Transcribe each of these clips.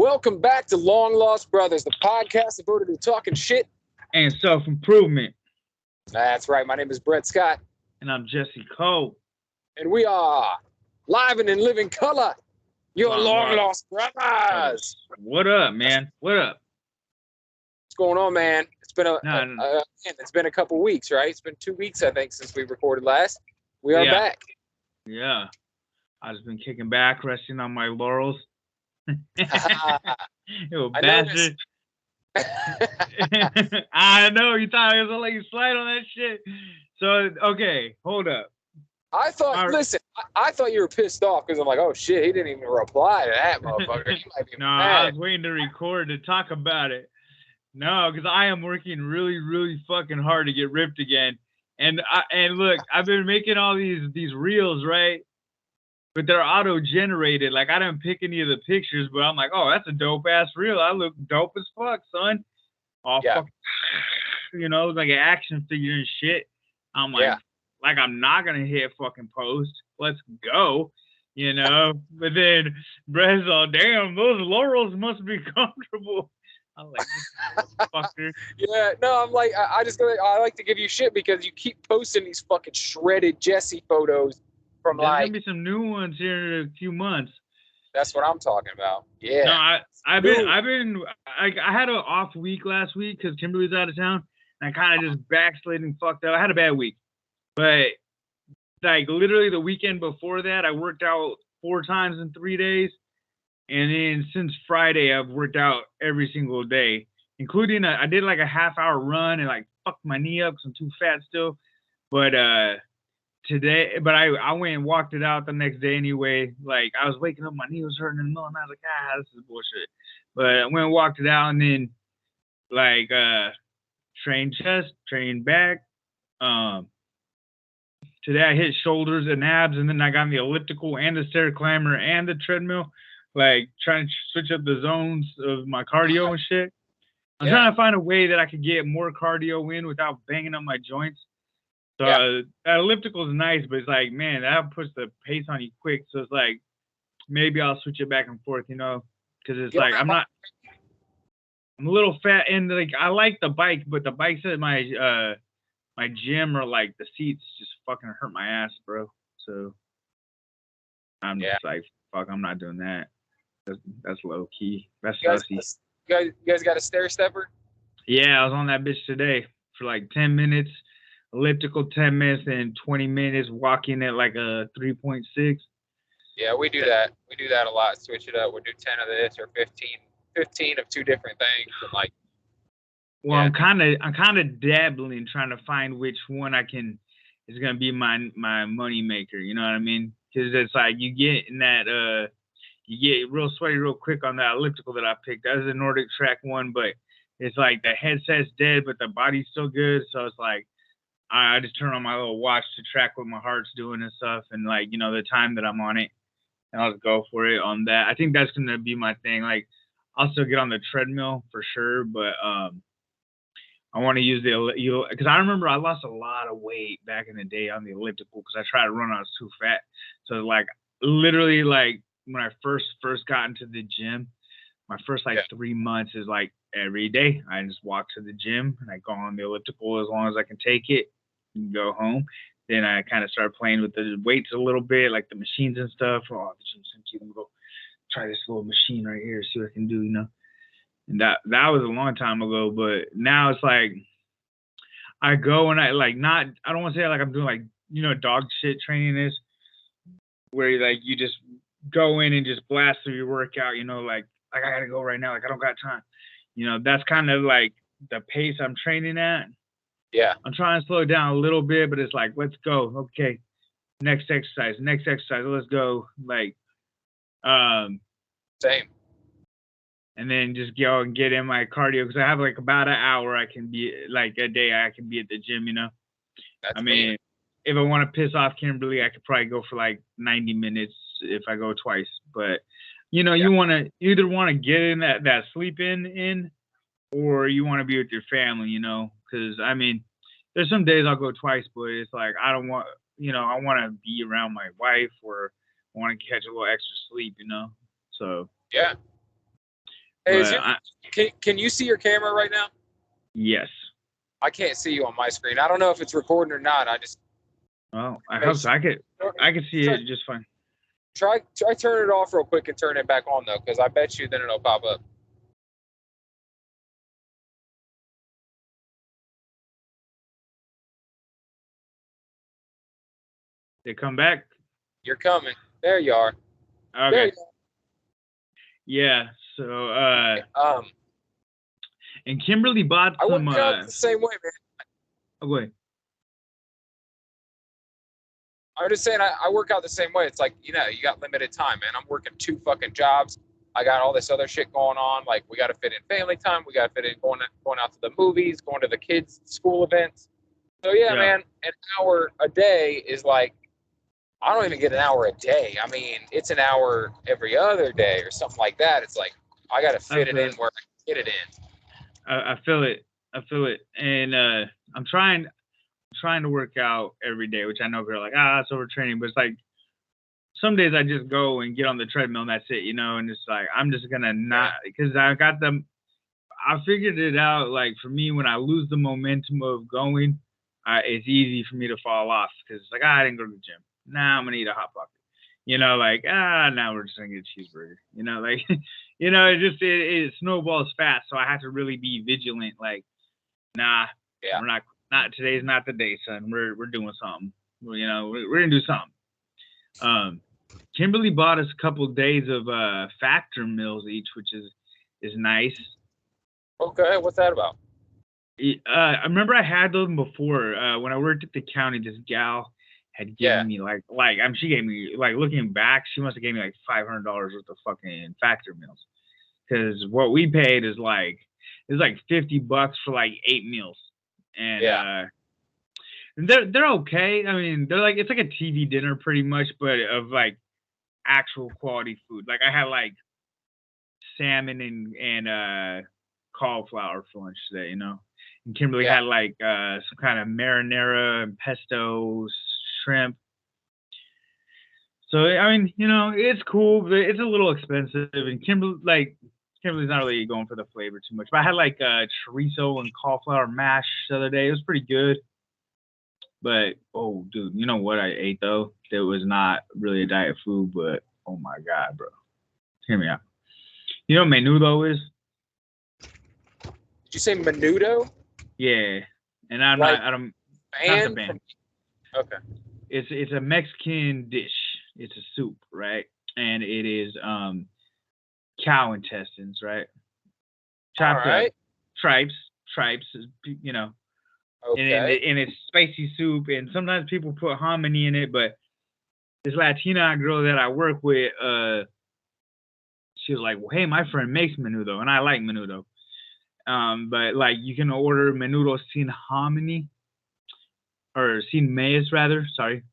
Welcome back to Long Lost Brothers, the podcast devoted to talking shit and self-improvement. That's right. My name is Brett Scott. And I'm Jesse Cole. And we are live and in living color, your Long Lost Brothers. What up, man? What up? What's going on, man? It's been it's been a couple weeks, right? It's been 2 weeks, I think, since we recorded last. We are back. Yeah. I've just been kicking back, resting on my laurels. You bastard. I know, you thought I was gonna let you slide on that shit. So, okay, hold up. I thought you were pissed off because I'm like, oh shit, he didn't even reply to that motherfucker. He might be mad. I was waiting to record to talk about it. No, because I am working really, really fucking hard to get ripped again. And look, I've been making all these reels, right? But they're auto-generated. Like, I didn't pick any of the pictures, but I'm like, oh, that's a dope-ass reel. I look dope as fuck, son. All fucking, like an action figure and shit. I'm like, I'm not going to hit fucking post. Let's go, But then Brett's all, damn, those laurels must be comfortable. I'm like, fucker. Yeah, no, I'm like, I like to give you shit because you keep posting these fucking shredded Jesse photos. There's gonna be some new ones here in a few months. That's what I'm talking about. Yeah. No, I had an off week last week because Kimberly's out of town, and I kind of just backslid and fucked up. I had a bad week, but like literally the weekend before that, I worked out 4 times in 3 days, and then since Friday, I've worked out every single day, including I did like a half-hour run and like fucked my knee up because I'm too fat still, but I went and walked it out the next day anyway. Like, I was waking up, my knee was hurting in the middle, and I was like, this is bullshit. But I went and walked it out, and then, like, trained chest, trained back. Today I hit shoulders and abs, and then I got on the elliptical and the stair climber and the treadmill, like, trying to switch up the zones of my cardio and shit. I'm trying to find a way that I could get more cardio in without banging up my joints. So that elliptical is nice, but it's like, man, that puts the pace on you quick. So it's like, maybe I'll switch it back and forth, because it's like, I'm a little fat, and like, I like the bike, but the bikes at my my gym are like, the seats just fucking hurt my ass, bro. So I'm just like, fuck, I'm not doing that. That's low key. That's sussy. You guys got a stair stepper? Yeah, I was on that bitch today for like 10 minutes. Elliptical 10 minutes and 20 minutes, walking at like a 3.6. Yeah, we do that. We do that a lot. Switch it up. We'll do 10 of this or 15 of 2 different things. And like, I'm kind of dabbling, trying to find which one is gonna be my money maker. You know what I mean? Because it's like you get in that you get real sweaty real quick on that elliptical that I picked. That was a Nordic Track one, but it's like the headset's dead, but the body's still good. So it's like, I just turn on my little watch to track what my heart's doing and stuff, and like, the time that I'm on it, and I'll just go for it on that. I think that's gonna be my thing. Like, I'll still get on the treadmill for sure, but I want to use because I remember I lost a lot of weight back in the day on the elliptical because I tried to run, I was too fat. So like literally like when I first got into the gym, my first 3 months is like every day I just walk to the gym and I go on the elliptical as long as I can take it and go home. Then I kind of started playing with the weights a little bit, like the machines and stuff. Oh, the gym's empty. Let me go try this little machine right here, see what I can do, And that was a long time ago, but now it's like I go and I don't want to say like I'm doing like, dog shit training is where you just go in and just blast through your workout, like I gotta go right now, like I don't got time. That's kind of like the pace I'm training at. Yeah. I'm trying to slow it down a little bit, but it's like, let's go. Okay. Next exercise, let's go. Like, same. And then just go and get in my cardio because I have like about an hour I can be like a day I can be at the gym, That's if I want to piss off Kimberly, I could probably go for like 90 minutes if I go twice. But you want to either get in that sleep in, or you want to be with your family, because there's some days I'll go twice, but it's like I don't want, I want to be around my wife, or I want to catch a little extra sleep, So yeah. Hey, can you see your camera right now? Yes. I can't see you on my screen. I don't know if it's recording or not. Well, I hope so. I could see it just fine. Try turn it off real quick and turn it back on though, because I bet you then it'll pop up. They come back? You're coming. There you are. Okay. There you are. Yeah. So and Kimberly bought some. I work out the same way, man. Okay. I'm just saying I work out the same way. It's like, you got limited time, man. I'm working 2 fucking jobs. I got all this other shit going on. Like, we got to fit in family time. We got to fit in going out to the movies, going to the kids' school events. So, yeah, man, an hour a day is like, I don't even get an hour a day. I mean, it's an hour every other day or something like that. It's like, I got to fit it in where I can get it in. I feel it. And I'm trying to work out every day, which I know people are like, that's overtraining, but it's like some days I just go and get on the treadmill and that's it, and it's like I'm just gonna not, because I figured it out. Like for me, when I lose the momentum of going, it's easy for me to fall off because it's like I didn't go to the gym. Now I'm gonna eat a Hot Pocket. Now we're just gonna get a cheeseburger. It snowballs fast, so I have to really be vigilant. Like, we're not today's not the day, son. We're doing something. We're gonna do something. Kimberly bought us a couple of days of Factor meals each, which is nice. Okay, what's that about? I remember I had them before when I worked at the county. This gal had given me she gave me, like, looking back, she must have gave me like $500 worth of fucking Factor meals, because what we paid is like $50 for like 8 meals. And they're okay. I mean, they're like, it's like a TV dinner pretty much, but of like actual quality food. Like I had like salmon and cauliflower for lunch today, and Kimberly had like some kind of marinara and pesto shrimp. So I mean, it's cool, but it's a little expensive. And Kimberly's not really going for the flavor too much. But I had like chorizo and cauliflower mash the other day. It was pretty good. But oh, dude, you know what I ate though? That was not really a diet food, but oh my god, bro, hear me out. You know what menudo is? Did you say menudo? Yeah, and I'm like, not the band. Okay. It's a Mexican dish. It's a soup, right? And it is cow intestines, right? Chopped up tripes, Okay. And it's spicy soup, and sometimes people put hominy in it, but this Latina girl that I work with, she was like, well, hey, my friend makes menudo, and I like menudo. But like you can order menudo sin hominy, or sin maíz rather, sorry,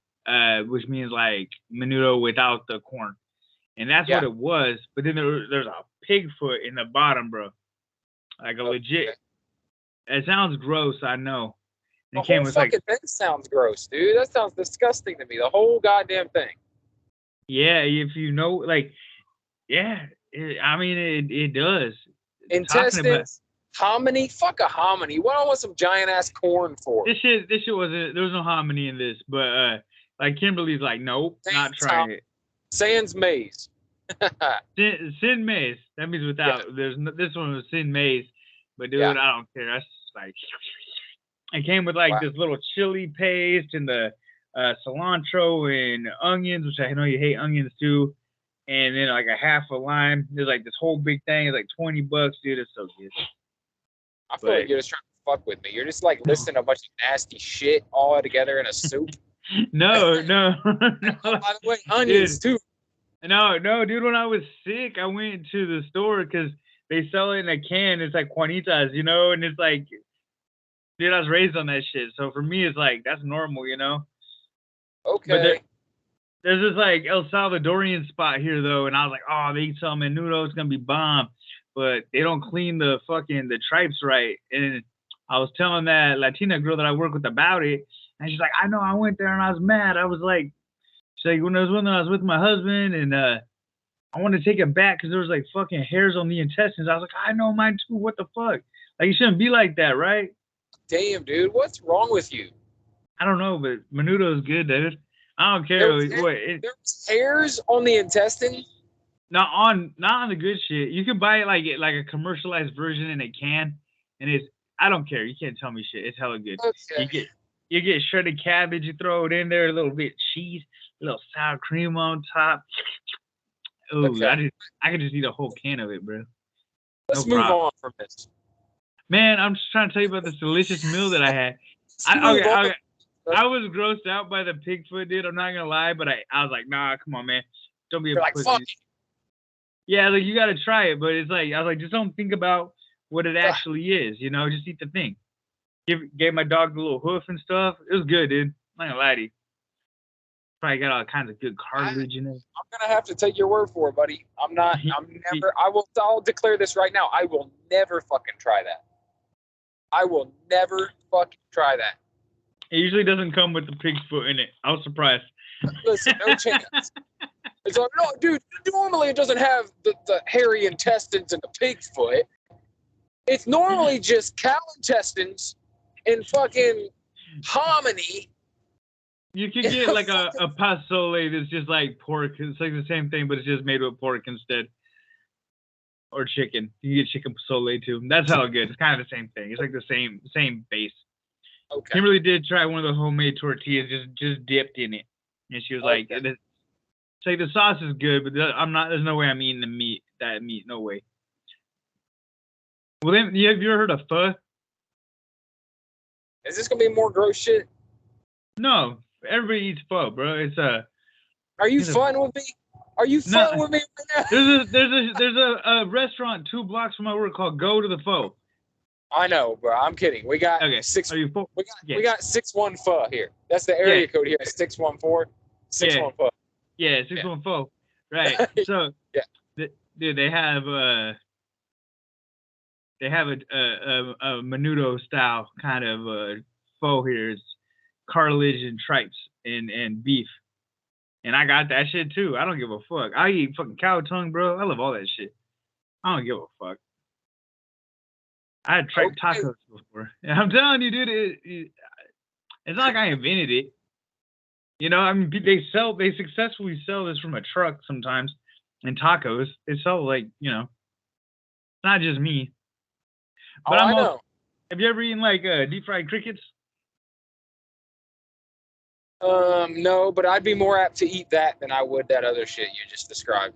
which means like menudo without the corn. And that's what it was. But then there's a pig foot in the bottom, bro. Like a legit. It sounds gross, I know. The whole fucking thing sounds gross, dude. That sounds disgusting to me. The whole goddamn thing. Yeah, if you know, like, I mean, it does. Intestines, hominy, fuck a hominy. What I want some giant ass corn for? This shit wasn't. There was no hominy in this, but like Kimberly's like, nope, not trying it. Sans maize. Sin maize. That means without. There's this one was sin maize, but dude, I don't care. That's like. It came with like this little chili paste and the cilantro and onions, which I know you hate onions too, and then like a half a lime. There's like this whole big thing. It's like $20, dude. It's so good. I feel like you're just trying to fuck with me. You're just like listing a bunch of nasty shit all together in a soup. No. By the way, onions too. No, dude. When I was sick, I went to the store because they sell it in a can. It's like Juanitas, and it's like. Dude, I was raised on that shit. So for me, it's like, that's normal, Okay. But there's this like El Salvadorian spot here though. And I was like, oh, they eat some menudo. It's going to be bomb. But they don't clean the tripes right. And I was telling that Latina girl that I work with about it. And she's like, I know, I went there and I was mad. I was like, she's like, when I was with my husband and I want to take it back because there was like fucking hairs on the intestines. I was like, I know mine too. What the fuck? Like, you shouldn't be like that, right? Damn, dude, what's wrong with you? I don't know, but menudo is good, dude. I don't care. There's hairs on the intestine. Not on the good shit. You can buy it like a commercialized version in a can, and it's, I don't care. You can't tell me shit. It's hella good. Okay. You get shredded cabbage. You throw it in there, a little bit of cheese, a little sour cream on top. Ooh, okay. I could just eat a whole can of it, bro. Let's move on from this. Man, I'm just trying to tell you about this delicious meal that I had. I was grossed out by the pig foot, dude. I'm not gonna lie, but I was like, nah, come on, man. Don't be a pussy. Fuck. Yeah, like, you gotta try it, but it's like, I was like, just don't think about what it actually is, you know, just eat the thing. Gave my dog the little hoof and stuff. It was good, dude. I'm not gonna lie to you. Probably got all kinds of good cartilage in it. I'm gonna have to take your word for it, buddy. I'll declare this right now. I will never fucking try that. I will never fucking try that. It usually doesn't come with the pig's foot in it. I was surprised. Listen, no chance. It's like, no, dude, normally it doesn't have the hairy intestines and the pig's foot. It's normally just cow intestines and fucking hominy. You could get like a pasole that's just like pork. It's like the same thing, but it's just made with pork instead. Or chicken. You can get chicken pasole too. That's how good. It's kind of the same thing. It's like the same base. Okay. Kimberly did try one of the homemade tortillas, just dipped in it, and she was like, "It's like the sauce is good, but I'm not. There's no way I'm eating that meat. No way." Well, then, have you ever heard of pho? Is this gonna be more gross shit? No, everybody eats pho, bro. It's a. Are you fun with me? Are you fun with me right now? There's a restaurant 2 blocks from my work called Go to the Pho. I know, bro. I'm kidding. We got We got 6-1 pho here. That's the area code here. 614. 6-1 pho. Yeah, 6-1 pho. Right. So dude, they have a menudo style kind of pho here. It's cartilage and tripes and beef. And I got that shit too. I don't give a fuck. I eat fucking cow tongue, bro. I love all that shit. I don't give a fuck. I had tripe tacos before. And I'm telling you, dude, it's not like I invented it. You know, I mean, they successfully sell this from a truck sometimes. And tacos, they sell like, you know, it's not just me. But I know. Have you ever eaten like deep fried crickets? No, but I'd be more apt to eat that than I would that other shit you just described.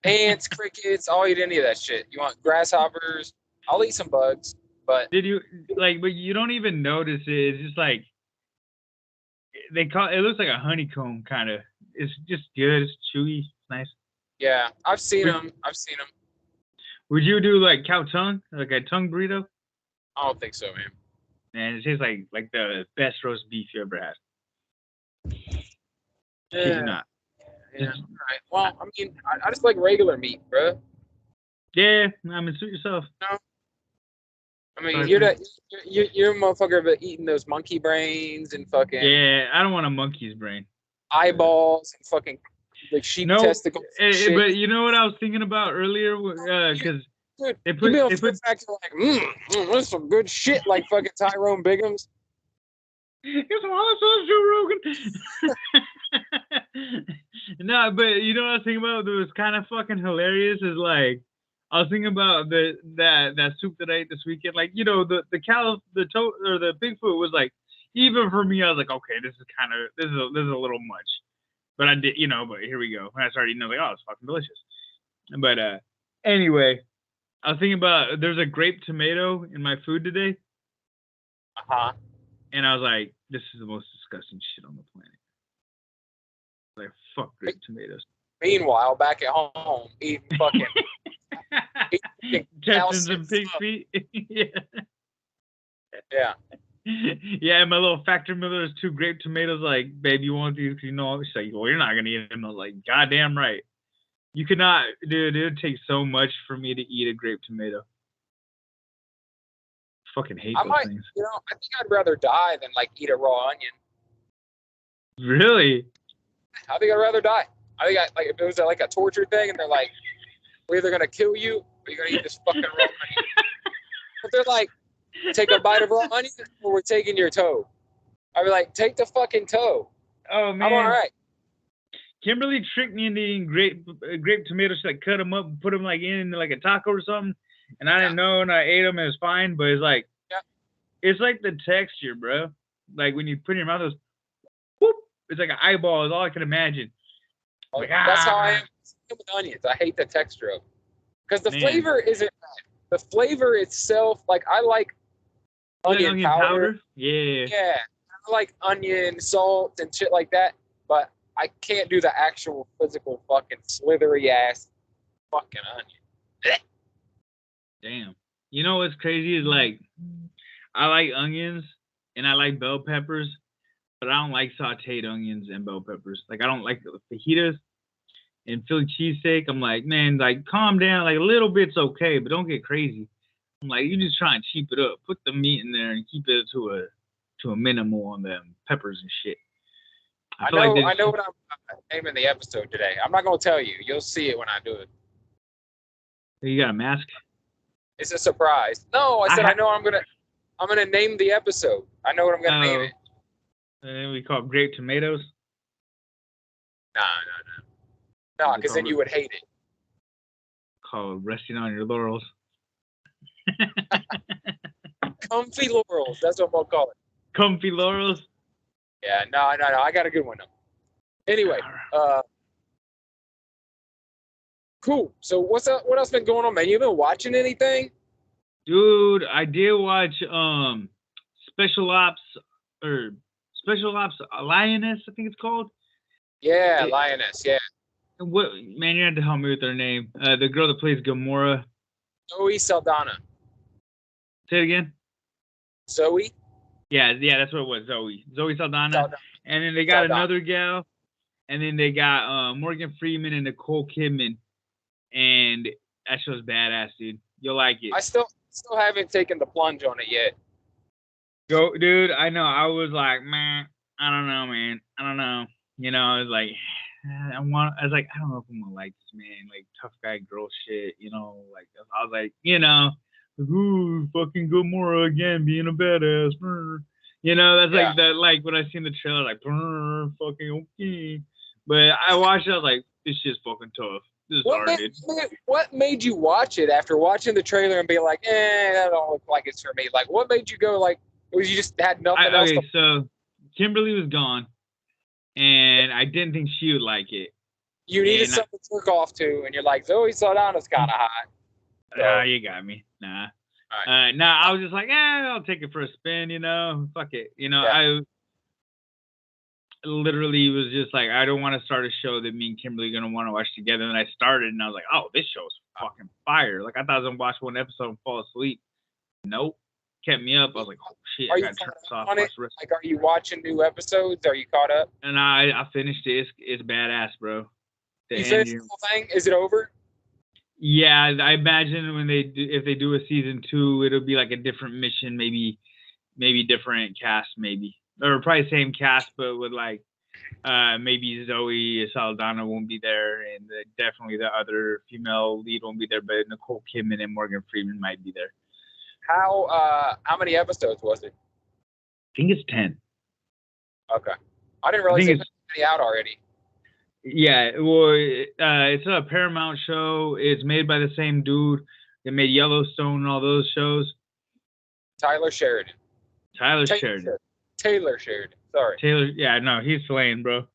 Ants, crickets, I'll eat any of that shit. You want grasshoppers? I'll eat some bugs, but but you don't even notice it. It's just like it looks like a honeycomb kind of. It's just good. It's chewy. It's nice. Yeah, I've seen them. Would you do like cow tongue, like a tongue burrito? I don't think so, man. Man, it tastes like the best roast beef you ever had. Yeah. Not. Yeah. All right. Well, I mean, I just like regular meat, bro. Yeah, I mean, suit yourself. No. I mean, you're a motherfucker about eating those monkey brains and fucking. Yeah, I don't want a monkey's brain. Eyeballs and fucking like sheep testicles. But you know what I was thinking about earlier? Because they put factor like, that's some good shit, like fucking Tyrone Biggums. It's awesome, Joe Rogan. No, but you know what I was thinking about? That was kind of fucking hilarious. Is like I was thinking about that soup that I ate this weekend. Like, you know, the Bigfoot was like, even for me, I was like, okay, this is a little much. But I did, you know. But here we go. When I started eating, I was like, oh, it's fucking delicious. But anyway, I was thinking about there's a grape tomato in my food today. And I was like, this is the most disgusting shit on the planet. Like, fuck grape tomatoes. Meanwhile, back at home, eating fucking testing some pig feet. Yeah. Yeah, my little Factor Miller is 2 grape tomatoes. Like, babe, you want these? You know, she's like, well, you're not gonna eat them. I was like, goddamn right. You could not, dude. It would take so much for me to eat a grape tomato. Fucking hate those things. You know, I think I'd rather die than like eat a raw onion. Really? I think I'd rather die. I think like if it was like a torture thing, and they're like, we're either gonna kill you or you're gonna eat this fucking raw onion. But they're like, take a bite of raw onion or we're taking your toe. I'd be like, take the fucking toe. Oh man, I'm all right. Kimberly tricked me into eating grape tomatoes. She like cut them up and put them like in like a taco or something, and I didn't know, and I ate them and it was fine. But it's like, it's like the texture, bro. Like when you put it in your mouth, whoop, it's like an eyeball. Is all I can imagine. Like, that's how I am with onions. I hate the texture of it because the flavor isn't bad. The flavor itself, like I like onion powder. Yeah. Yeah, I like onion, salt, and shit like that. But I can't do the actual physical fucking slithery ass fucking onion. Damn. You know what's crazy is like, I like onions and I like bell peppers, but I don't like sauteed onions and bell peppers. Like I don't like fajitas and Philly cheesesteak. I'm like, man, like calm down. Like a little bit's okay, but don't get crazy. I'm like, you just try and cheap it up. Put the meat in there and keep it to a minimal on them peppers and shit. I know what I'm naming the episode today. I'm not gonna tell you. You'll see it when I do it. You got a mask? It's a surprise. No, I said I know I'm gonna name the episode. I know what I'm gonna name it. And we call it grape tomatoes. No, because then you would hate it. Called resting on your laurels. Comfy laurels. That's what I'm gonna call it. Comfy laurels. Yeah, no. I got a good one though. Anyway, cool. So what else been going on, man? You been watching anything? Dude, I did watch Special Ops Lioness, I think it's called. Yeah, Lioness, yeah. What, man, you have to help me with her name. The girl that plays Gamora. Zoe Saldana. Say it again. Zoe? Yeah, that's what it was. Zoe Saldana. And then they got another gal. And then they got Morgan Freeman and Nicole Kidman. And that show's badass, dude. You'll like it. I still haven't taken the plunge on it yet. Go, dude. I know. I was like, man, I don't know, man. I don't know. You know, I was like, I was like, I don't know if I'm gonna like this, man. Like tough guy girl shit. You know, like I was like, you know, ooh, fucking Gamora again, being a badass. You know, that's like that. Like when I seen the trailer, like, fucking okay. But I watched it. I was like, this shit's fucking tough. This is hard, dude. What made you watch it after watching the trailer and be like, that don't look like it's for me? Like, what made you go like? Was you just had nothing else? Okay, so Kimberly was gone, and I didn't think she would like it. You needed something to look off to, and you're like, Zoe Saldana's kind of hot. So, you got me. Nah. Right. Nah, I was just like, I'll take it for a spin, you know. Fuck it. You know, I literally was just like, I don't want to start a show that me and Kimberly are going to want to watch together. And I started, and I was like, oh, this show's fucking fire. Like, I thought I was going to watch one episode and fall asleep. Nope. Kept me up. I was like, oh, shit. I got to turn this off. Like, are you watching new episodes? Are you caught up? And I finished it. It's badass, bro. You finished the whole thing? Is it over? Yeah, I imagine if they do a season 2, it'll be like a different mission, maybe different cast, maybe, or probably same cast, but with like maybe Zoe Saldana won't be there, and definitely the other female lead won't be there, but Nicole Kidman and Morgan Freeman might be there. How many episodes was it? I think it's 10. Okay, I didn't realize it was out already. Yeah, well, it's a Paramount show. It's made by the same dude that made Yellowstone and all those shows. Taylor Sharedon. Taylor Sharedon. Sorry. Yeah, no, he's slaying, bro.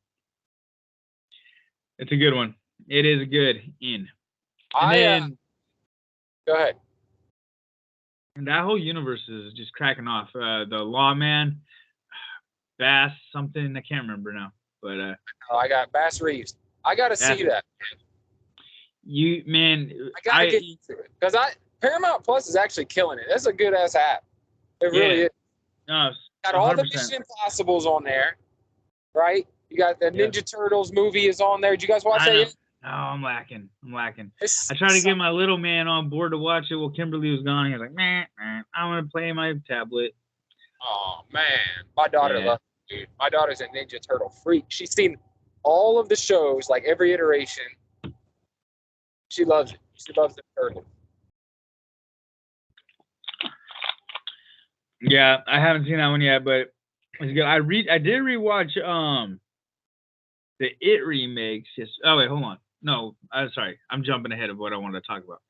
It's a good one. It is good. Go ahead. And that whole universe is just cracking off. The Lawman, Bass, something, I can't remember now. But I got Bass Reeves. I gotta see that. I gotta get into it because Paramount Plus is actually killing it. That's a good ass app. It really is. No, got all the Mission Impossibles on there, right? You got the Ninja Turtles movie is on there. Did you guys watch that yet? No, I'm lacking. I tried to get my little man on board to watch it while Kimberly was gone. He was like, man, I want to play my tablet. Oh man, my daughter loves it, dude. My daughter's a Ninja Turtle freak. She's seen all of the shows, like every iteration. She loves it. She loves the turtles. Yeah, I haven't seen that one yet, but it's good. I did rewatch the It remakes. Yes. Oh wait, hold on. No, I'm sorry. I'm jumping ahead of what I wanted to talk about.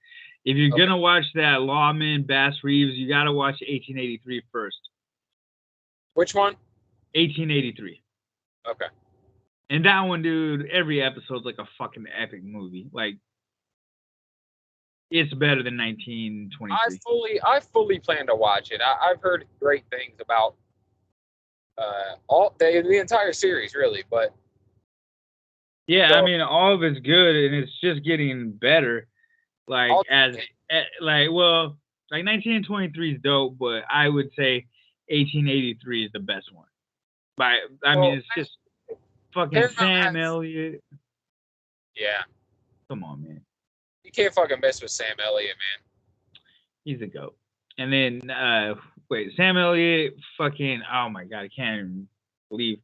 If you're gonna watch that Lawman Bass Reeves, you gotta watch 1883 first. Which one? 1883. Okay. And that one, dude, every episode's like a fucking epic movie. Like, it's better than 1923. I fully plan to watch it. I've heard great things about all the entire series, really. But yeah, I mean, all of it's good, and it's just getting better. Like 1923 is dope, but I would say 1883 is the best one. Mean, it's just fucking Sam Elliott. Yeah. Come on, man. You can't fucking mess with Sam Elliott, man. He's a goat. And then, Sam Elliott, fucking, oh my God, I can't even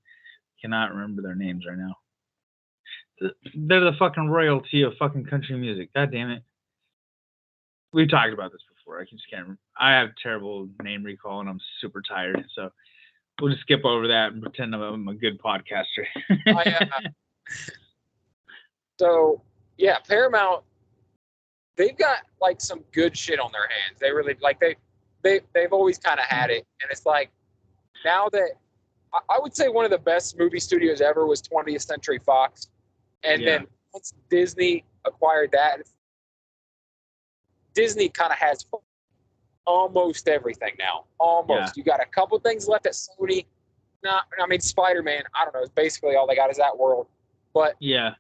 cannot remember their names right now. They're the fucking royalty of fucking country music. God damn it. We've talked about this before. I just can't remember. I have terrible name recall and I'm super tired. So we'll just skip over that and pretend I'm a good podcaster. So, yeah, Paramount, they've got like some good shit on their hands. They really they've always kind of had it. And it's like, now that I would say one of the best movie studios ever was 20th Century Fox. And then once Disney acquired that, Disney kind of has almost everything now. Almost. You got a couple things left at Sony. Spider-Man, I don't know. It's basically all they got is that world. But you got,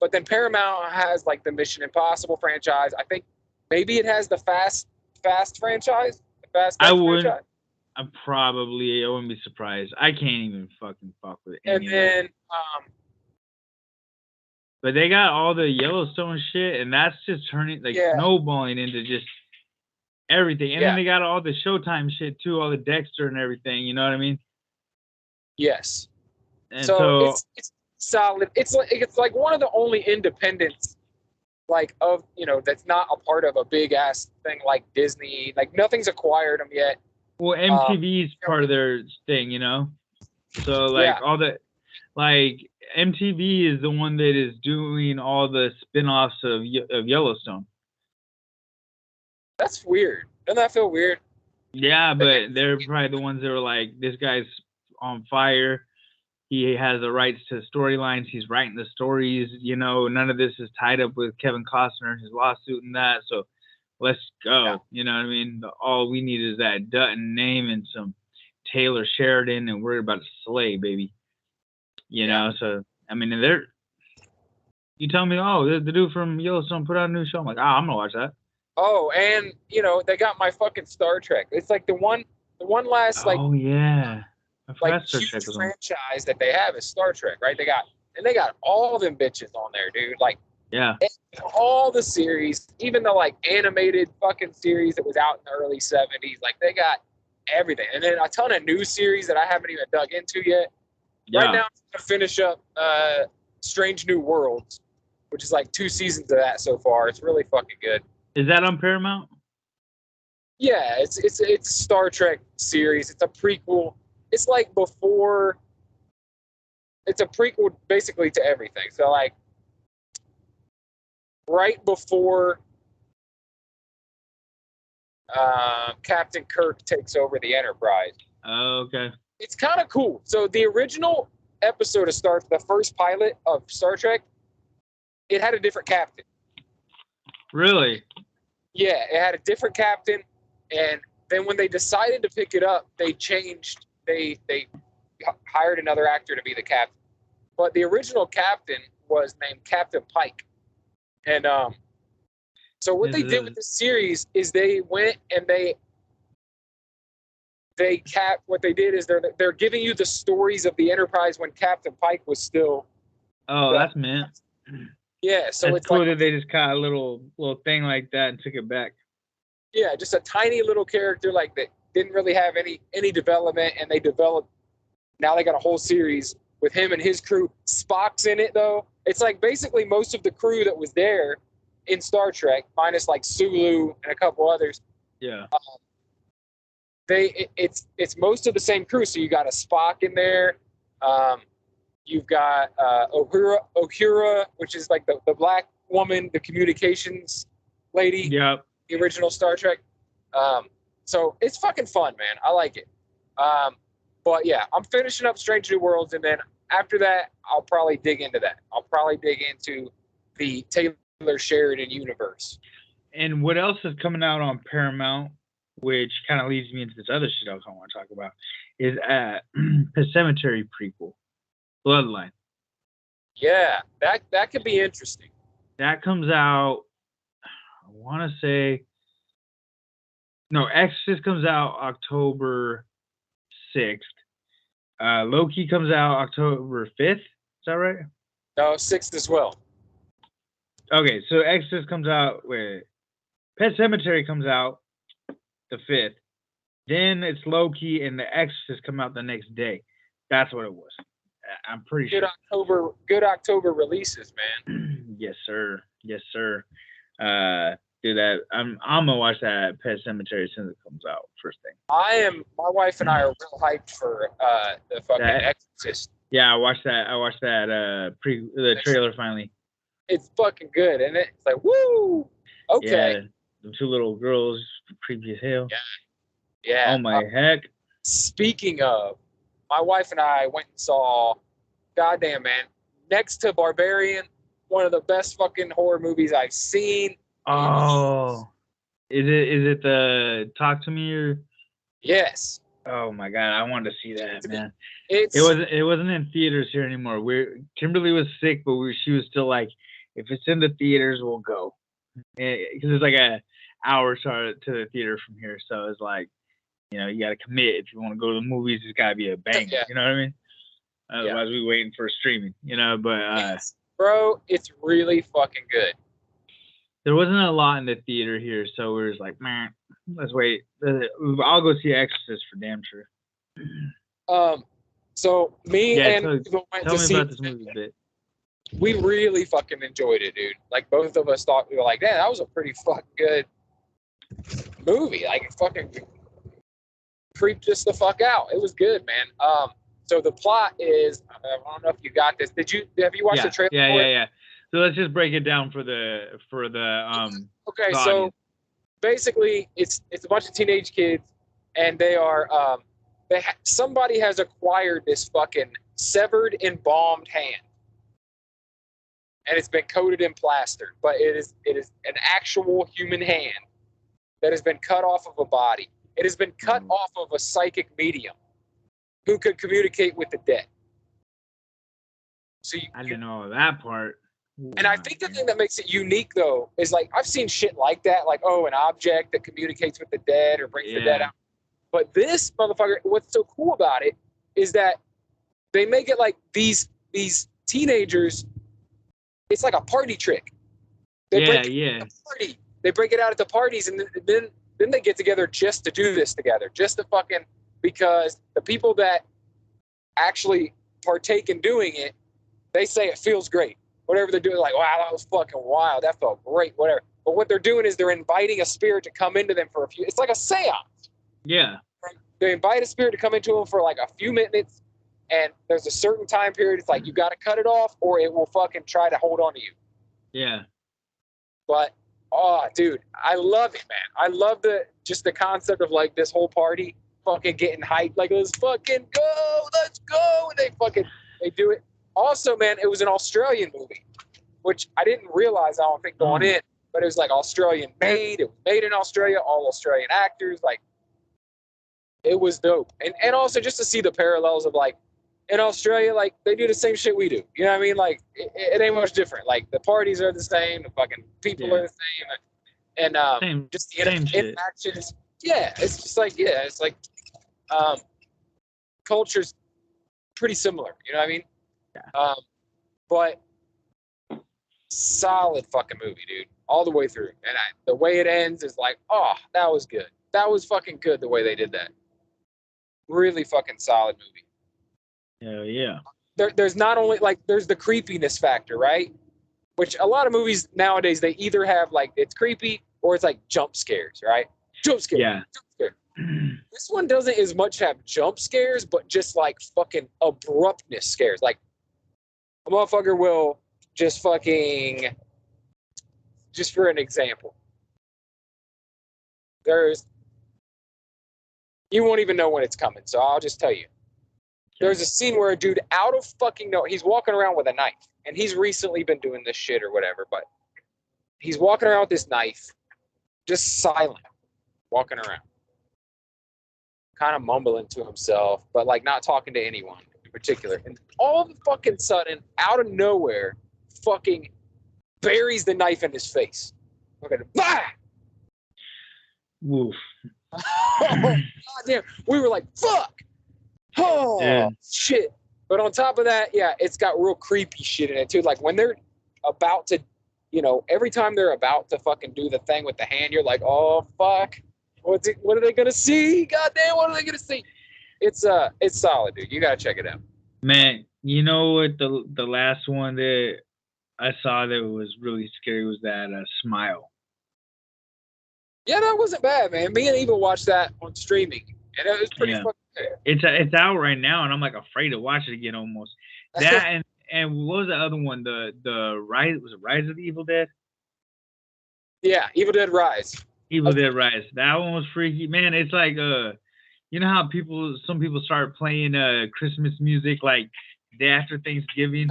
but then Paramount has like the Mission Impossible franchise. I think maybe it has the Fast franchise. The Fast franchise. I wouldn't be surprised. I can't even fucking fuck with it. And then, but they got all the Yellowstone shit, and that's just turning snowballing into just everything. And then they got all the Showtime shit too, all the Dexter and everything. You know what I mean? Yes. And so it's solid. It's like one of the only independents, like that's not a part of a big ass thing like Disney. Like nothing's acquired them yet. Well, MTV's part of their thing, So all the MTV is the one that is doing all the spin-offs of Yellowstone. That's weird. Doesn't that feel weird? Yeah, but they're probably the ones that were like, this guy's on fire. He has the rights to storylines. He's writing the stories. None of this is tied up with Kevin Costner and his lawsuit and that. So let's go. Yeah. You know what I mean? All we need is that Dutton name and some Taylor Sharedon, and we're about to slay, baby. You know, so I mean, you tell me, the dude from Yellowstone put out a new show. I'm like, I'm gonna watch that. Oh, and they got my fucking Star Trek. It's like the one last like. Oh yeah. Huge franchise that they have is Star Trek, right? They got all them bitches on there, dude. Like, all the series, even the like animated fucking series that was out in the early 70s. Like, they got everything, and then a ton of new series that I haven't even dug into yet. Right now, I'm gonna finish up Strange New Worlds, which is like 2 seasons of that so far. It's really fucking good. Is that on Paramount? Yeah, it's a Star Trek series. It's a prequel. It's like before. It's a prequel basically to everything. So like, right before Captain Kirk takes over the Enterprise. Oh, okay. It's kind of cool. So the original episode of the first pilot of Star Trek, it had a different captain. Really? Yeah, it had a different captain, and then when they decided to pick it up, they changed. They hired another actor to be the captain, but the original captain was named Captain Pike. And so what they did with this series is they went and what they did is they're giving you the stories of the Enterprise when Captain Pike was still. Oh, that's mint. Yeah, so that's it's cool like that they just caught a little thing like that and took it back. Yeah, just a tiny little character like that didn't really have any development, and they developed Now they got a whole series with him and his crew. Spock's in it though. It's like basically most of the crew that was there in Star Trek, minus like Sulu and a couple others. Yeah. It's most of the same crew. So you got a Spock in there. You've got Uhura, which is like the black woman, the communications lady. Yep. The original Star Trek. So it's fucking fun, man. I like it. But yeah, I'm finishing up Strange New Worlds, and then after that, I'll probably dig into that. I'll probably dig into the Taylor Sharedon universe. And what else is coming out on Paramount, which kind of leads me into this other shit I want to talk about, is Pet Semetary prequel, Bloodline. Yeah, that could be interesting. That comes out, I want to say, no, Exorcist comes out October 6th. Loki comes out October 5th. Is that right? No, 6th as well. Okay, so Exorcist comes out, Pet Semetary comes out the 5th. Then it's Loki and the Exorcist come out the next day. That's what it was. I'm pretty sure. Good October releases, man. Yes, sir. Yes, sir. Do that. I'm gonna watch that Pet Semetary as soon as it comes out first thing. My wife and I are real hyped for the fucking Exorcist. Yeah, I watched that. The trailer finally. It's fucking good, isn't it? It's like woo. Okay. Yeah, the two little girls, creepy as hell. Yeah. Oh my heck. Speaking of, my wife and I went and saw, goddamn man, next to Barbarian, one of the best fucking horror movies I've seen. Oh, is it the Talk to Me or? Yes. Oh my god, I wanted to see that, man. It wasn't in theaters here anymore. Kimberly was sick, but she was still like, if it's in the theaters, we'll go, because it's like a hour to the theater from here. So it's like, you got to commit if you want to go to the movies. It's got to be a banger. Yeah. You know what I mean? Otherwise, we waiting for streaming. But bro, it's really fucking good. There wasn't a lot in the theater here, so we were just like, man, let's wait. I'll go see Exorcist for damn sure. So me and people went to see. Tell me about this movie a bit. We really fucking enjoyed it, dude. Like both of us thought, we were like, man, that was a pretty fucking good movie. Like it fucking creeped us the fuck out. It was good, man. So the plot is, I don't know if you got this. Have you watched the trailer? Yeah. So let's just break it down for the okay, so basically it's a bunch of teenage kids, and they are somebody has acquired this fucking severed embalmed hand, and it's been coated in plaster, but it is an actual human hand that has been cut off of a body. It has been cut off of a psychic medium who could communicate with the dead. So I didn't know that part. And I think the thing that makes it unique, though, is like I've seen shit like that, like an object that communicates with the dead or brings the dead out. But this motherfucker, what's so cool about it is that they make it like these teenagers. It's like a party trick. They break it at the party. They break it out at the parties, and then they get together just to do this together, just to fucking, because the people that actually partake in doing it, they say it feels great. Whatever they're doing, like, wow, that was fucking wild. That felt great, whatever. But what they're doing is they're inviting a spirit to come into them for a few. It's like a seance. Yeah. They invite a spirit to come into them for like a few minutes, and there's a certain time period. It's like you got to cut it off, or it will fucking try to hold on to you. Yeah. But dude, I love it, man. I love the concept of like this whole party fucking getting hyped. Like, let's fucking go, let's go, and they do it. Also, man, it was an Australian movie, which I didn't realize, I don't think, going in, but it was like Australian made. It was made in Australia, all Australian actors. Like, it was dope. And also just to see the parallels of like, in Australia, like they do the same shit we do. You know what I mean? Like it ain't much different. Like the parties are the same, the fucking people are the same, and just the interactions. Yeah, it's just like it's like culture's pretty similar. You know what I mean? Yeah. But solid fucking movie, dude, all the way through. And the way it ends is like, oh, that was good. That was fucking good the way they did that. Really fucking solid movie. Hell yeah. There's not only like there's the creepiness factor, right? Which a lot of movies nowadays they either have like it's creepy or it's like jump scares, right? Jump scare. Yeah. Jump scare. This one doesn't as much have jump scares, but just like fucking abruptness scares. Like a motherfucker will just fucking, just for an example, you won't even know when it's coming, so I'll just tell you. There's a scene where a dude out of fucking nowhere, he's walking around with a knife, and he's recently been doing this shit or whatever, but he's walking around with this knife, just silent, walking around, kind of mumbling to himself, but like not talking to anyone in particular. And all of a fucking sudden, out of nowhere, fucking buries the knife in his face. Okay, bah! Woof. Oh, God damn. We were like, fuck. Oh, yeah. Shit. But on top of that, yeah, it's got real creepy shit in it too. Like when they're about to, you know, every time they're about to fucking do the thing with the hand, you're like, oh, fuck. What are they going to see? God damn, what are they going to see? It's solid, dude. You got to check it out. Man, you know what? The last one that I saw that was really scary was that Smile. Yeah, that wasn't bad, man. Me and Eva watched that on streaming, and it was pretty fucking good. It's out right now, and I'm like afraid to watch it again almost. That and what was the other one? The Rise, was it Rise of the Evil Dead? Yeah, Evil Dead Rise. Evil Dead Rise. That one was freaky, man. It's like you know how some people start playing Christmas music like day after Thanksgiving.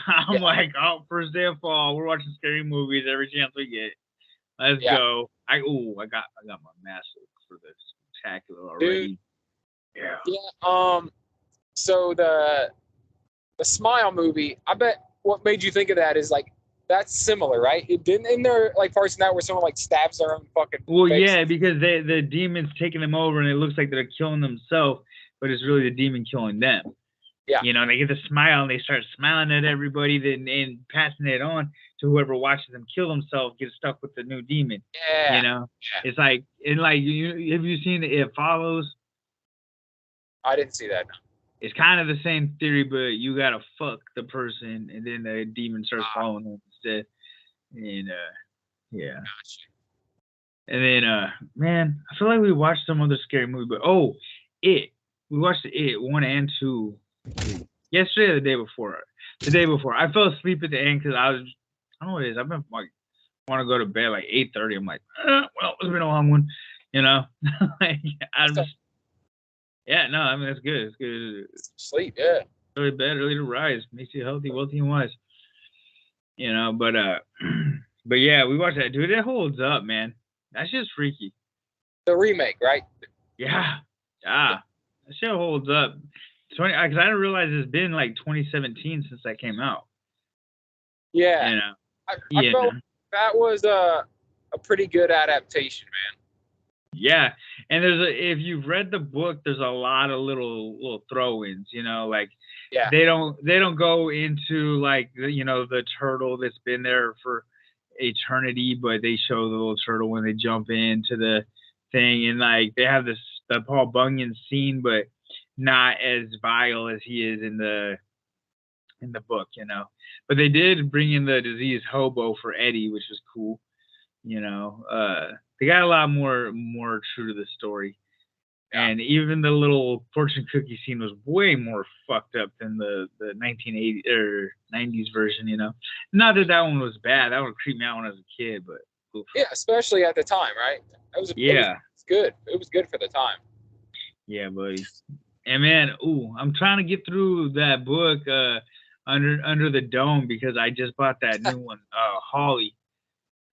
I'm like, oh, first day of fall, we're watching scary movies every chance we get. Let's go. I got my mask for the spectacular already. Dude. Yeah. So the Smile movie, I bet what made you think of that is like that's similar, right? It didn't in there like parts in that where someone like stabs their own fucking face. Yeah, because the demon's taking them over and it looks like they're killing themselves, but it's really the demon killing them. Yeah. You know, and they get the smile and they start smiling at everybody and passing it on to whoever watches them kill themselves, get stuck with the new demon. Yeah. You know? Yeah. It's like, and like, have you seen It Follows? I didn't see that. No. It's kind of the same theory, but you gotta fuck the person and then the demon starts following them instead. And yeah. Gotcha. And then man, I feel like we watched some other scary movie, but we watched It 1 and 2 yesterday or the day before. The day before. I fell asleep at the end because I don't know what it is. I've been like want to go to bed like 8:30. I'm like, well, it's been a long one, you know. Like I'm just no, I mean it's good. It's good. Sleep, yeah. Early to bed, early to rise. Makes you healthy, wealthy, and wise. You know, but yeah, we watched that. Dude, it holds up, man. That's just freaky. The remake, right? Yeah. That shit holds up. Because I didn't realize it's been like 2017 since that came out. Yeah. You know? I felt that was a pretty good adaptation, man. Yeah. And if you've read the book, there's a lot of little throw-ins, you know, like they don't go into like the turtle that's been there for eternity, but they show the little turtle when they jump into the thing, and like they have the Paul Bunyan scene, but not as vile as he is in the book, you know. But they did bring in the diseased hobo for Eddie, which was cool, you know. They got a lot more true to the story. Yeah. And even the little fortune cookie scene was way more fucked up than the 1980s or 90s version, you know. Not that one was bad. That would creep me out when I was a kid, but oof. Yeah, especially at the time, right? It was good. It was good for the time. Yeah, buddy. And man, I'm trying to get through that book Under the Dome because I just bought that new one, Holly.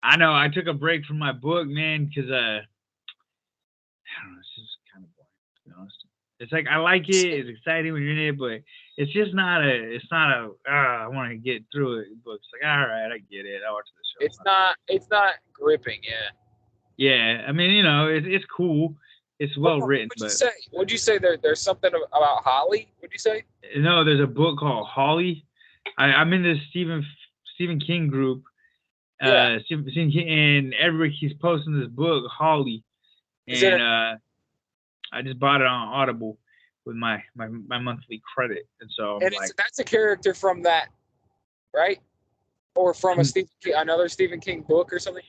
I know I took a break from my book, man, because I don't know, it's just kind of boring, to be honest. It's like I like it, it's exciting when you're in it, but it's just not I want to get through it book. It's like, all right, I get it. I watch the show. It's not gripping, yeah. Yeah, I mean, you know, it's cool. It's well written. What'd you say? There's something about Holly? What'd you say? No, there's a book called Holly. I'm in this Stephen King group. Stephen King, and everybody keeps posting this book, Holly. And I just bought it on Audible. with my monthly credit, and so I'm like, that's a character from that, right? Or from another Stephen King book or something.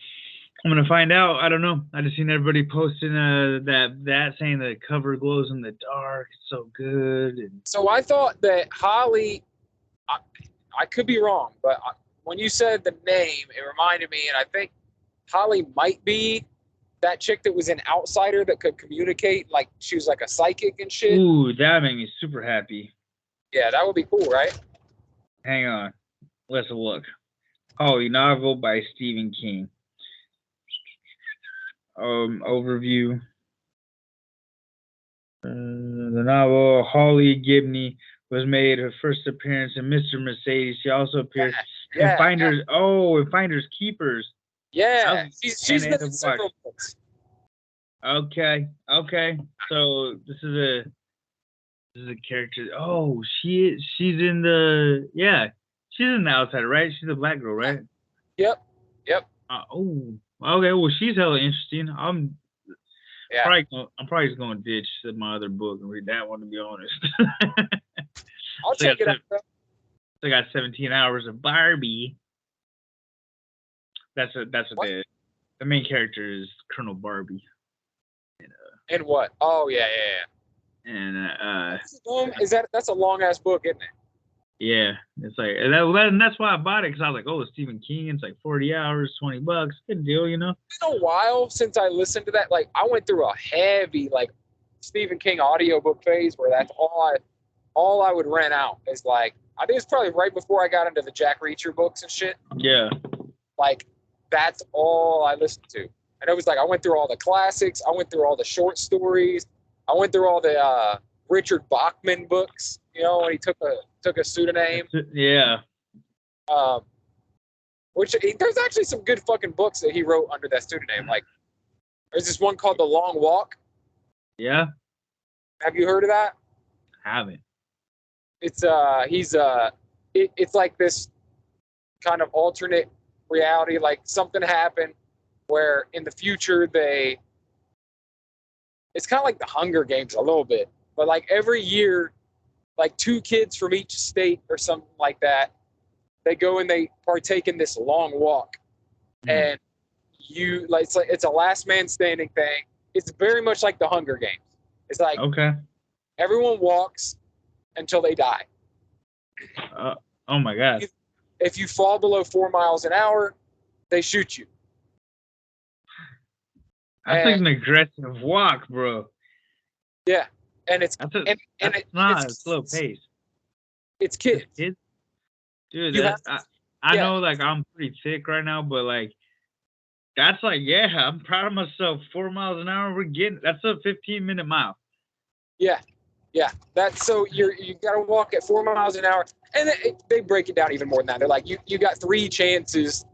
I'm gonna find out. I don't know. I just seen everybody posting that saying the cover glows in the dark. It's so good. And so I thought that Holly, I could be wrong, but when you said the name, it reminded me, and I think Holly might be that chick that was an outsider that could communicate, like she was like a psychic and shit. Ooh, that made me super happy. Yeah, that would be cool, right? Hang on. Let's look. Holly, novel by Stephen King. Overview. The novel Holly Gibney was made her first appearance in Mr. Mercedes. She also appeared in Finders. Yeah. Oh, in Finders Keepers. Yeah, she's been in several books. Okay. So this is a character. Oh, she's in the she's in the Outsider, right? She's a black girl, right? Yep. Okay. Well, she's hella interesting. I'm probably just gonna ditch my other book and read that one, to be honest. I'll check it out. I got 17 hours of Barbie. That's what the main character is, Colonel Barbie. And what? Oh yeah. And that's a long ass book, isn't it? Yeah, it's like and that's why I bought it, because I was like, oh, it's Stephen King. It's like 40 hours, $20, good deal, you know. It's been a while since I listened to that. Like I went through a heavy like Stephen King audiobook phase where that's all I would rent out is like, I think it's probably right before I got into the Jack Reacher books and shit. Yeah. Like that's all I listened to. And it was like I went through all the classics, I went through all the short stories, I went through all the Richard Bachman books, you know, when he took a pseudonym. Yeah. Which there's actually some good fucking books that he wrote under that pseudonym. Like there's this one called The Long Walk. Yeah. Have you heard of that? I haven't. It's it's like this kind of alternate reality, like something happened where in the future it's kind of like the Hunger Games a little bit, but like every year, like 2 kids from each state or something like that, they go and they partake in this long walk. And it's a last man standing thing. It's very much like the Hunger Games. It's like, okay, everyone walks until they die. Oh my God. If you fall below 4 miles an hour, they shoot you. That's like an aggressive walk, bro. Yeah. And it's slow pace. It's kids. Dude, I know like I'm pretty thick right now, but like that's like, I'm proud of myself. 4 miles an hour, that's a 15-minute mile. Yeah. That's so you got to walk at 4 miles an hour, and they break it down even more than that. They're like, you got 3 chances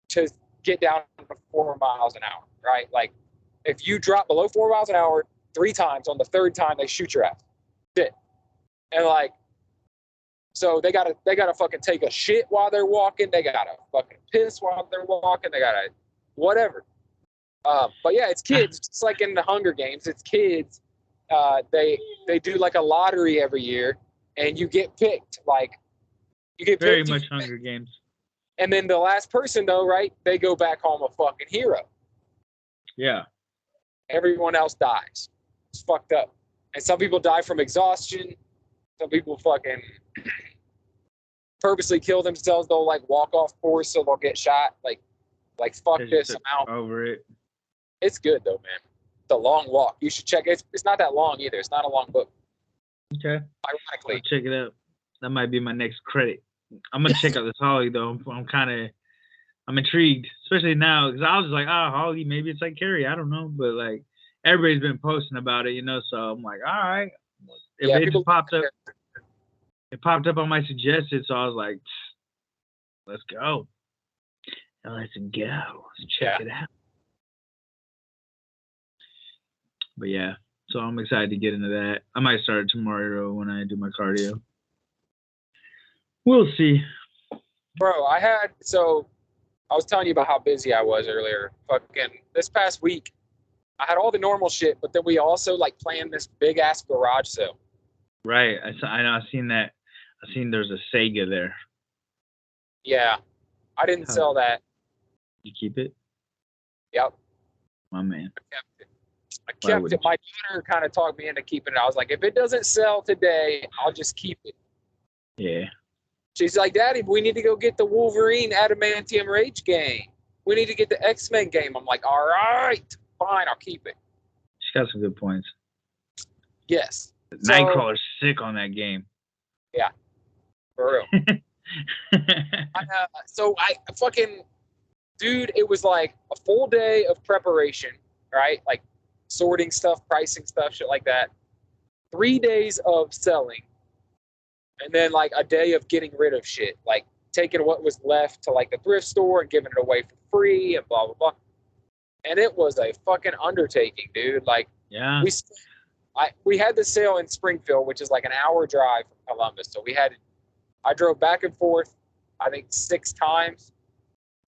to get down to 4 miles an hour, right? Like if you drop below 4 miles an hour 3 times, on the 3rd time they shoot your ass. That's it. And like, so they gotta fucking take a shit while they're walking. They gotta fucking piss while they're walking. They gotta whatever. But yeah, it's kids. It's like in the Hunger Games. It's kids. They do like a lottery every year, and you get picked. Like you get very much Hunger Games. And then the last person, though, right? They go back home a fucking hero. Yeah. Everyone else dies. It's fucked up. And some people die from exhaustion. Some people fucking purposely kill themselves. They'll like walk off course so they'll get shot. Like fuck this. I'm out. Over it. It's good though, man. It's a long walk. You should check it. It's not that long either. It's not a long book. Okay. Ironically. I'll check it out. That might be my next credit. I'm gonna check out this Holly though. I'm intrigued, especially now, because I was like, Holly, maybe it's like Carrie. I don't know, but like everybody's been posting about it, you know. So I'm like, all right. It just popped up. It popped up on my suggested, so I was like, let's go. Let's check it out. But yeah, so I'm excited to get into that. I might start tomorrow when I do my cardio. We'll see. Bro, I was telling you about how busy I was earlier. Fucking this past week, I had all the normal shit, but then we also like planned this big ass garage sale. Right. I know. I've seen that. I've seen there's a Sega there. Yeah. I didn't sell that. You keep it? Yep. My man. I kept it. My daughter kind of talked me into keeping it. I was like, if it doesn't sell today, I'll just keep it. Yeah. She's like, Daddy, we need to go get the Wolverine Adamantium Rage game. We need to get the X-Men game. I'm like, all right, fine, I'll keep it. She got some good points. Yes. Nightcrawler's sick on that game. Yeah. For real. So I fucking, dude, it was like a full day of preparation, right? Like sorting stuff, pricing stuff, shit like that. 3 days of selling. And then like a day of getting rid of shit, like taking what was left to like the thrift store and giving it away for free and blah, blah, blah. And it was a fucking undertaking, dude. Like, yeah, we had the sale in Springfield, which is like an hour drive from Columbus. So I drove back and forth, I think 6 times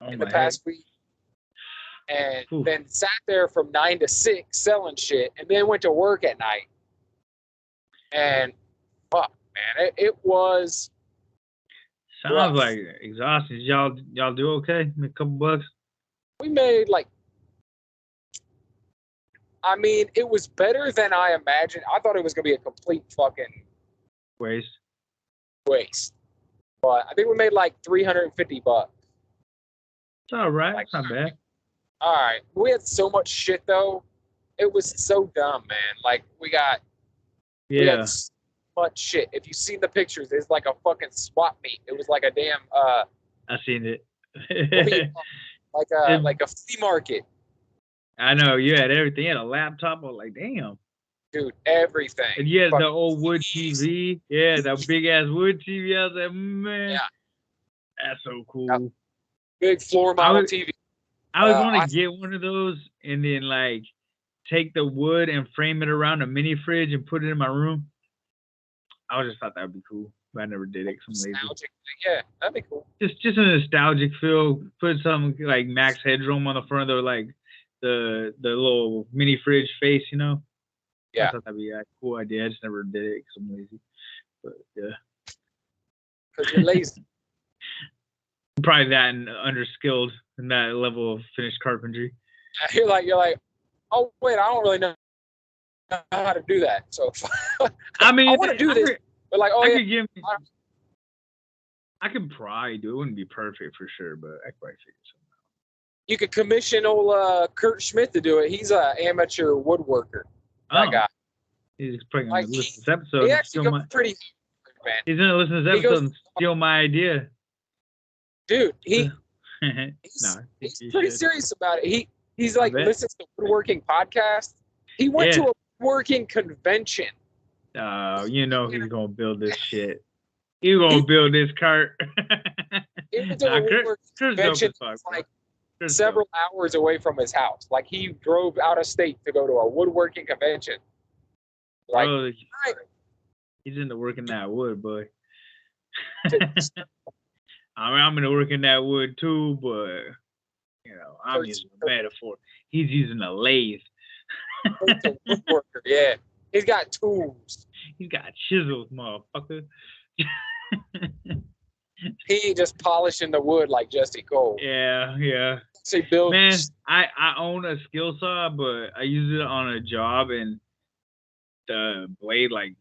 in the past week. And then sat there from 9 to 6 selling shit and then went to work at night. And fuck, man, it was. Sounds rough. Like exhausting. Y'all do okay? Make a couple bucks? We made like, I mean, it was better than I imagined. I thought it was going to be a complete fucking waste. But I think we made like $350. It's all right. Like, it's not bad. All right. We had so much shit, though. It was so dumb, man. Like, we had so much shit. If you've seen the pictures, it's like a fucking swap meet. It was like a damn... I've seen it. like a flea market. I know, you had everything. You had a laptop. I was like, damn. Dude, everything. And you had the old wood TV. Yeah, that big-ass wood TV. I was like, man. Yeah. That's so cool. Yeah. Big floor model TV. I was going to get one of those and then, like, take the wood and frame it around a mini fridge and put it in my room. I just thought that would be cool. But I never did it because I'm lazy. Yeah, that'd be cool. Just a nostalgic feel. Put some, like, Max Headroom on the front of, like, the little mini fridge face, you know? Yeah. I thought that'd be a cool idea. I just never did it because I'm lazy. But yeah. Because you're lazy. Probably that and underskilled in that level of finished carpentry. You're like, oh wait, I don't really know how to do that. So I mean, I want to do this, but like, I could probably do it. It wouldn't be perfect for sure, but I could probably figure something out. You could commission old Kurt Schmidt to do it. He's an amateur woodworker. That guy. He's probably gonna listen to this episode. He actually goes pretty hard, man. He's gonna listen to this episode and steal my idea. Dude, he's pretty serious about it. He's like listens to woodworking podcasts. He went to a woodworking convention. You know he's gonna build this shit. He's gonna build this cart. He went to a woodworking convention like several hours away from his house. Like he drove out of state to go to a woodworking convention. Like, he's into working that wood, boy. I mean, I'm into working that wood too, but you know, I'm using a metaphor. He's using a lathe. He's a woodworker, yeah. He's got tools. He's got chisels, motherfucker. He ain't just polishing the wood like Jesse Cole. Yeah. Man, I own a skill saw, but I use it on a job and the blade like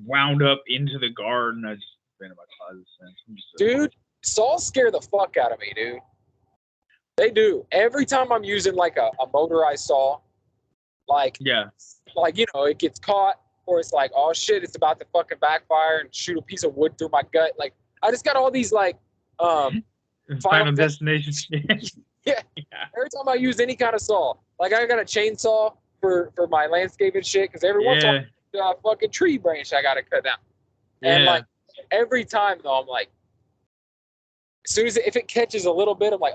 wound up into the guard and I just been in my closet since. Dude, saws scare the fuck out of me, dude. They do. Every time I'm using like a motorized saw, like you know, it gets caught or it's like, oh shit, it's about to fucking backfire and shoot a piece of wood through my gut. Like I just got all these like Final Destination. Yeah. Every time I use any kind of saw, like I got a chainsaw for my landscaping shit because every once in a while a fucking tree branch I gotta cut down. And like every time though, I'm like, as soon as if it catches a little bit, I'm like,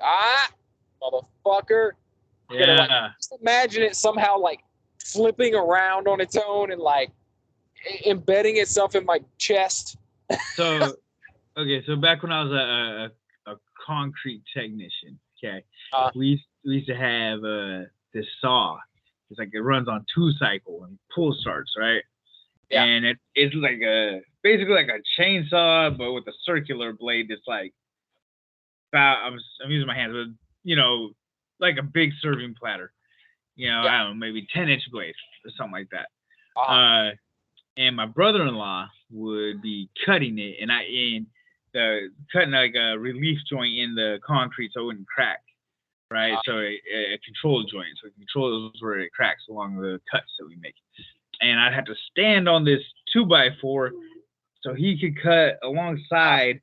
motherfucker. Yeah. Like, just imagine it somehow like flipping around on its own and like embedding itself in my chest. So back when I was a concrete technician, we used to have this saw. It's like it runs on 2-cycle and pull starts, right? Yeah. And it's like basically like a chainsaw, but with a circular blade that's like I'm using my hands, but like a big serving platter. I don't know, maybe 10-inch blade or something like that. Uh-huh. And my brother-in-law would be cutting it, and cutting like a relief joint in the concrete so it wouldn't crack, right? So a control joint, so it controls where it cracks along the cuts that we make. And I'd have to stand on this 2x4 so he could cut alongside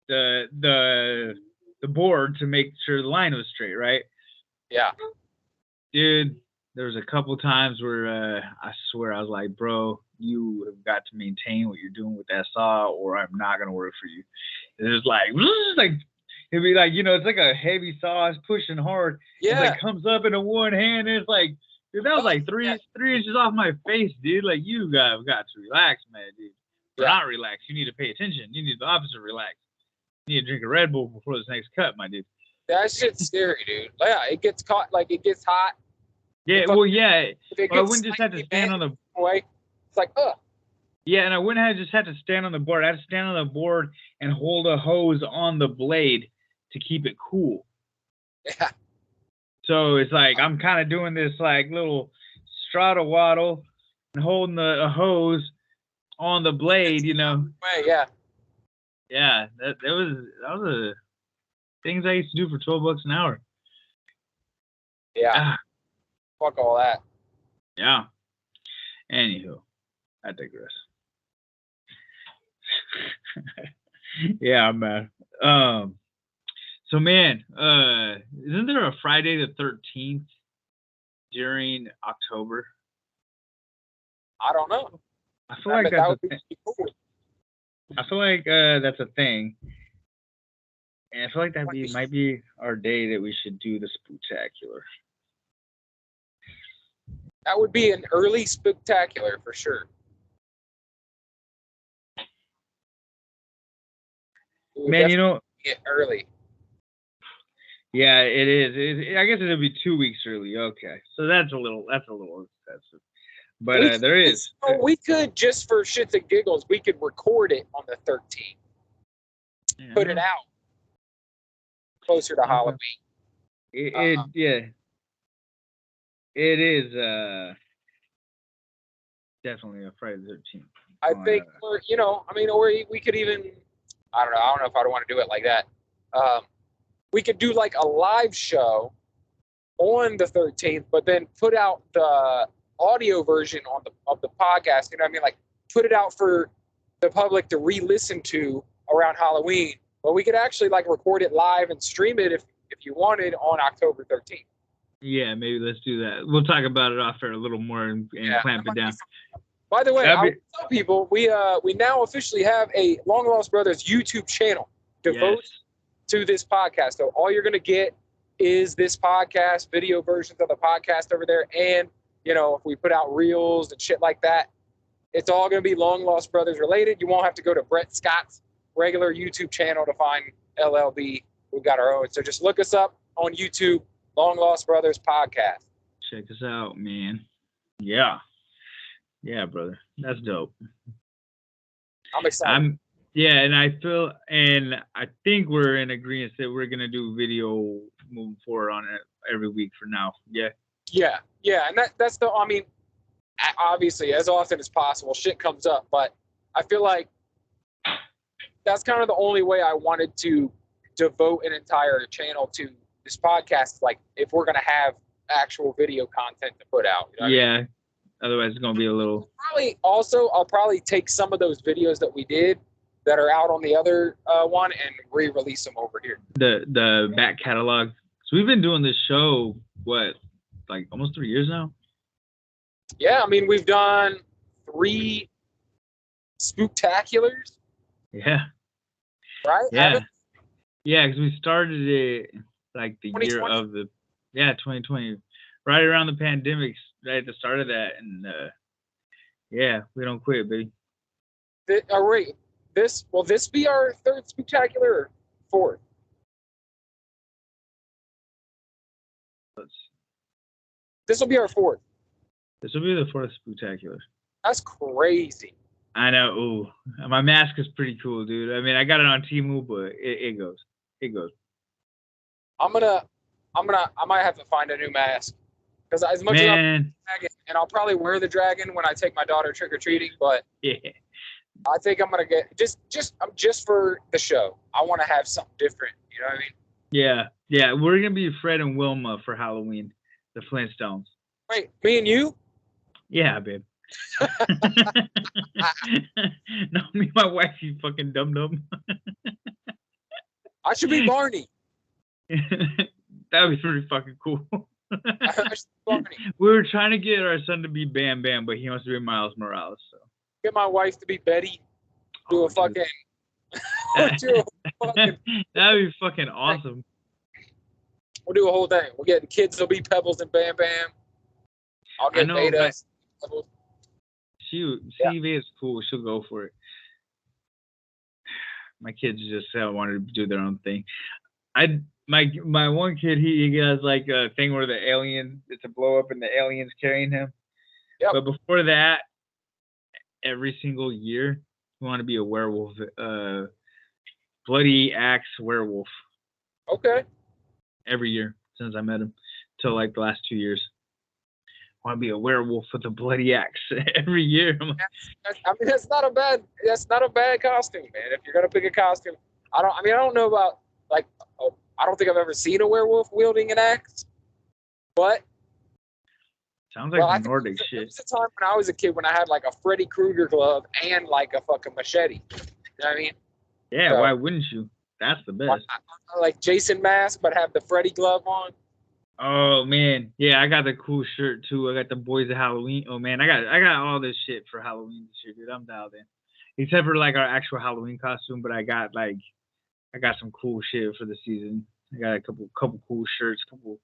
the board to make sure the line was straight, right? Yeah. Dude, there was a couple times where I swear I was like, bro, you have got to maintain what you're doing with that saw, or I'm not gonna work for you. And it was like it'd be like, it's like a heavy saw, it's pushing hard. Yeah. It like comes up into one hand, and it's like, dude, that was like three inches off my face, dude. Like, you got to relax, man, dude. You're not relaxed. You need to pay attention. You need the opposite relax. You need to drink a Red Bull before this next cut, my dude. That shit's scary, dude. Yeah, it gets caught, like it gets hot. Yeah, well, yeah. Well, I wouldn't just have to stand on the way. It's like, Yeah, and I wouldn't have just had to stand on the board. I had to stand on the board and hold a hose on the blade to keep it cool. Yeah. So it's like I'm kind of doing this like little strata waddle and holding a hose on the blade, Way, yeah. Yeah, that was a things I used to do for $12 an hour. Yeah. Fuck all that. Yeah. Anywho, I digress. Yeah, I'm mad. So man, isn't there a Friday the 13th during October? I don't know. I feel like that's a thing. Cool. I feel like that's a thing. And I feel like that might be our day that we should do the Spooktacular. That would be an early Spooktacular for sure. Man, get early. Yeah, it is. I guess it'll be 2 weeks early. Okay, so that's a little excessive. But there is. We could, just for shits and giggles, we could record it on the 13th. Yeah. Put it out closer to Halloween. Yeah. It is definitely a Friday the 13th. I think or we could even, I don't know if I want to do it like that. We could do like a live show on the 13th, but then put out the audio version of the podcast. You know what I mean? Like, put it out for the public to re-listen to around Halloween. But we could actually like record it live and stream it if you wanted on October 13th. Yeah, maybe let's do that. We'll talk about it off air a little more and clamp it down. By the way, I will tell people we now officially have a Long Lost Brothers YouTube channel devoted to this podcast. So all you're gonna get is this podcast, video versions of the podcast over there, and if we put out reels and shit like that, it's all gonna be Long Lost Brothers related. You won't have to go to Brett Scott's regular YouTube channel to find LLB. We've got our own. So just look us up on YouTube, Long Lost Brothers Podcast. Check us out, man. Yeah. Yeah, brother. That's dope. I'm excited. And I think we're in agreement that we're gonna do video moving forward on it every week for now. Yeah. Yeah, and that's obviously as often as possible shit comes up, but I feel like that's kind of the only way I wanted to devote an entire channel to this podcast. Like, if we're gonna have actual video content to put out. I mean? Otherwise it's gonna be a little. I'll probably take some of those videos that we did that are out on the other one and re-release them over here. The back catalog. So we've been doing this show like almost 3 years now. Yeah, I mean, we've done 3 Spooktaculars. Yeah. Right? Yeah. Yeah, because we started it like the year of 2020, right around the pandemic, right at the start of that, and we don't quit, baby. Wait, will this be our 3rd Spooktacular or 4th? This will be our 4th. This will be the 4th Spooktacular. That's crazy. I know. Ooh, my mask is pretty cool, dude. I mean, I got it on Temu, but it goes. It goes. I might have to find a new mask because as much as I'm dragon, and I'll probably wear the dragon when I take my daughter trick or treating, but yeah, I think I'm gonna get just for the show. I want to have something different. You know what I mean? Yeah. We're gonna be Fred and Wilma for Halloween, the Flintstones. Wait, me and you? Yeah, babe. No, me and my wife, you fucking dum-dum. I should be Barney. That would be pretty fucking cool. We were trying to get our son to be Bam Bam, but he wants to be Miles Morales. So get my wife to be Betty. Do a fucking. That'd be fucking awesome. We'll do a whole thing. We'll get the kids. Will be Pebbles and Bam Bam. I'll get Beta. Vita's cool. She'll go for it. My kids just wanted to do their own thing. My one kid, he has like a thing where the alien, it's a blow up and the alien's carrying him. Yep. But before that, every single year, we want to be a werewolf, bloody axe werewolf. Okay. Every year since I met him, till like the last 2 years. I want to be a werewolf with a bloody axe every year. I mean, that's not a bad costume, man. If you're gonna pick a costume, I don't know about like. I don't think I've ever seen a werewolf wielding an axe, but sounds like Nordic shit. There was a time when I was a kid when I had like a Freddy Krueger glove and like a fucking machete. You know what I mean? Yeah, so, why wouldn't you? That's the best. Like Jason mask, but have the Freddy glove on. Oh man, yeah, I got the cool shirt too. I got the Boys of Halloween. Oh man, I got all this shit for Halloween this year, dude. I'm dialed in. Except for like our actual Halloween costume, but I got some cool shit for the season. I got a couple cool shirts, couple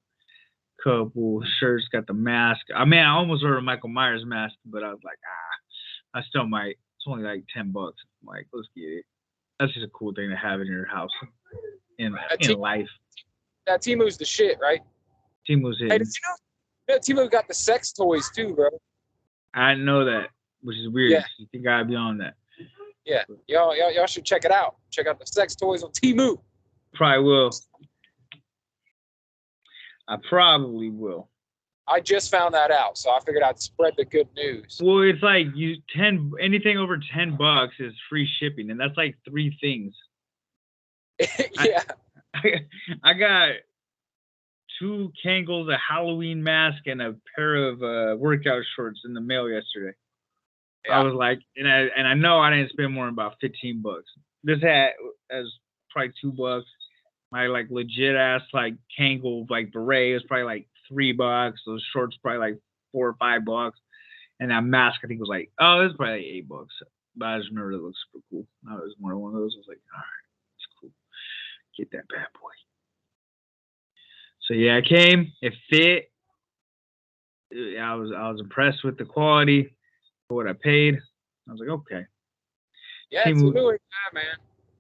shirts. Got the mask. I mean, I almost ordered a Michael Myers mask, but I was like, I still might. It's only like $10. I'm like, let's get it. That's just a cool thing to have in your house in life. That Temu's the shit, right? Temu's in. Hey, did you know Temu got the sex toys too, bro? I didn't know that, which is weird. Yeah. You think I'd be on that? Yeah, y'all should check it out. Check out the sex toys on Temu. Probably will. I probably will. I just found that out, so I figured I'd spread the good news. Well, it's like anything over $10 is free shipping, and that's like 3 things. Yeah. I got 2 Kangles, a Halloween mask, and a pair of workout shorts in the mail yesterday. Yeah. I was like, and I know I didn't spend more than about $15. This hat is probably $2. My like legit ass like Kangol like beret is probably like $3. Those shorts probably like $4 or $5. And that mask I think was like, oh, it's probably like $8. But I just remember it looks super cool. I was more one of those. I was like, all right, it's cool. Get that bad boy. So yeah, I came. It fit. I was impressed with the quality for what I paid. I was like, okay. Yeah, it's really good, man.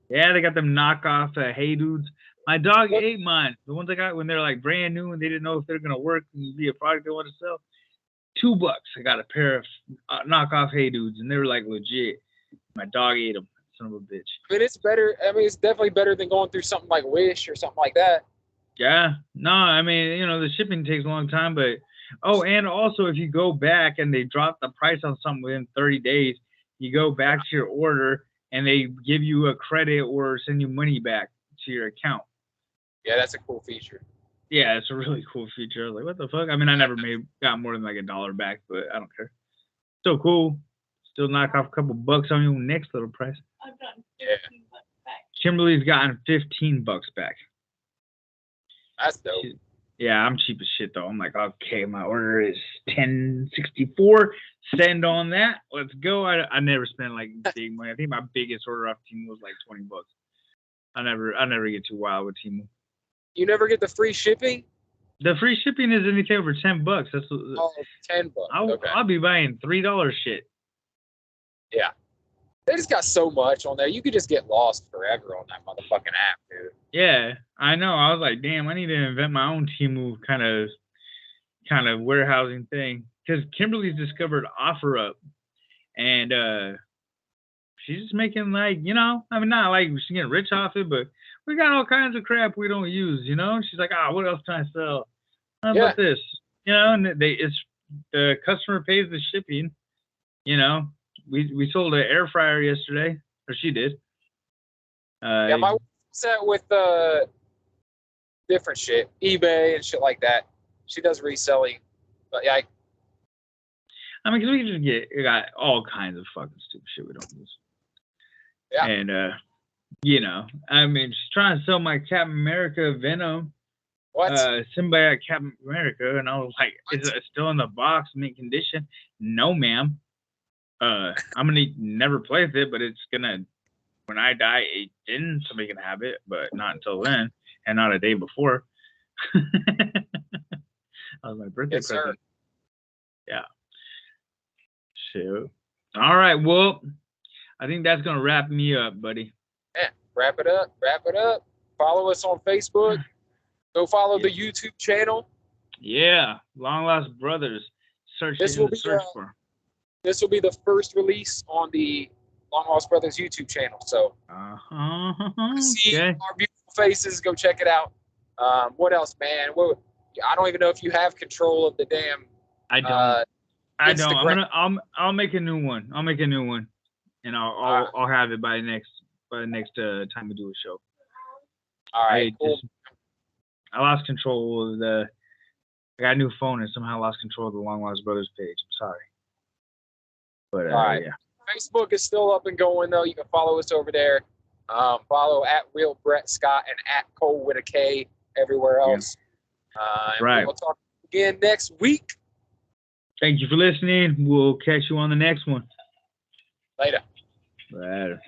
Yeah, they got them knockoff Hey Dudes. My dog ate mine. The ones I got when they're like brand new and they didn't know if they're gonna work and be a product they want to sell. $2. I got a pair of knockoff Hey Dudes, and they were like legit. My dog ate them. Son of a bitch. I mean, it's better. I mean, it's definitely better than going through something like Wish or something like that. Yeah. No, I mean, the shipping takes a long time, but and also if you go back and they drop the price on something within 30 days, you go back to your order and they give you a credit or send you money back to your account. Yeah, that's a cool feature. Yeah, it's a really cool feature. I was like, what the fuck? I mean, I never got more than like $1 back, but I don't care. Still cool. Still knock off a couple bucks on your next little price. I've gotten $15 back. Kimberly's gotten $15 back. That's dope. Yeah, I'm cheap as shit though. I'm like, okay, my order is $10.64. Send on that. Let's go. I never spend like big money. I think my biggest order off Temu was like $20. I never get too wild with Temu. You never get the free shipping? The free shipping is anything over $10. That's $10. I'll be buying $3 shit. Yeah. They just got so much on there. You could just get lost forever on that motherfucking app, dude. Yeah, I know. I was like, damn, I need to invent my own Temu kind of kind of warehousing thing, because Kimberly's discovered OfferUp, and she's just making like, you know, I mean, not like she's getting rich off it, but we got all kinds of crap we don't use, you know. She's like, what else can I sell? How about this? You know, and the customer pays the shipping. You know, we sold an air fryer yesterday, or she did. Yeah, my wife's set with different shit, eBay and shit like that. She does reselling, but yeah. I mean, because we got all kinds of fucking stupid shit we don't use. Yeah. And you know, I mean, she's trying to sell my Captain America Venom. What? Symbiote Captain America, and I was like, is it still in the box, mint condition? No, ma'am. I'm gonna never play with it, but it's gonna, when I die, then somebody can have it, but not until then, and not a day before. That was my birthday present. Sir. Yeah. So, all right. Well, I think that's gonna wrap me up, buddy. Yeah, wrap it up. Follow us on Facebook. Go follow the YouTube channel. Yeah, Long Lost Brothers. Search this will be the first release on the Long Lost Brothers YouTube channel. So see our beautiful faces. Go check it out. What else, man? I don't even know if you have control of the damn. I don't. I don't. I'll make a new one. And I'll have it by the next time we do a show. All right, cool. I lost control of I got a new phone and somehow lost control of the Long Lost Brothers page. I'm sorry. But all right. Yeah. Facebook is still up and going though. You can follow us over there. Follow at Real Brett Scott and at Cole with a K everywhere else. Right. We'll talk again next week. Thank you for listening. We'll catch you on the next one. Later. Later.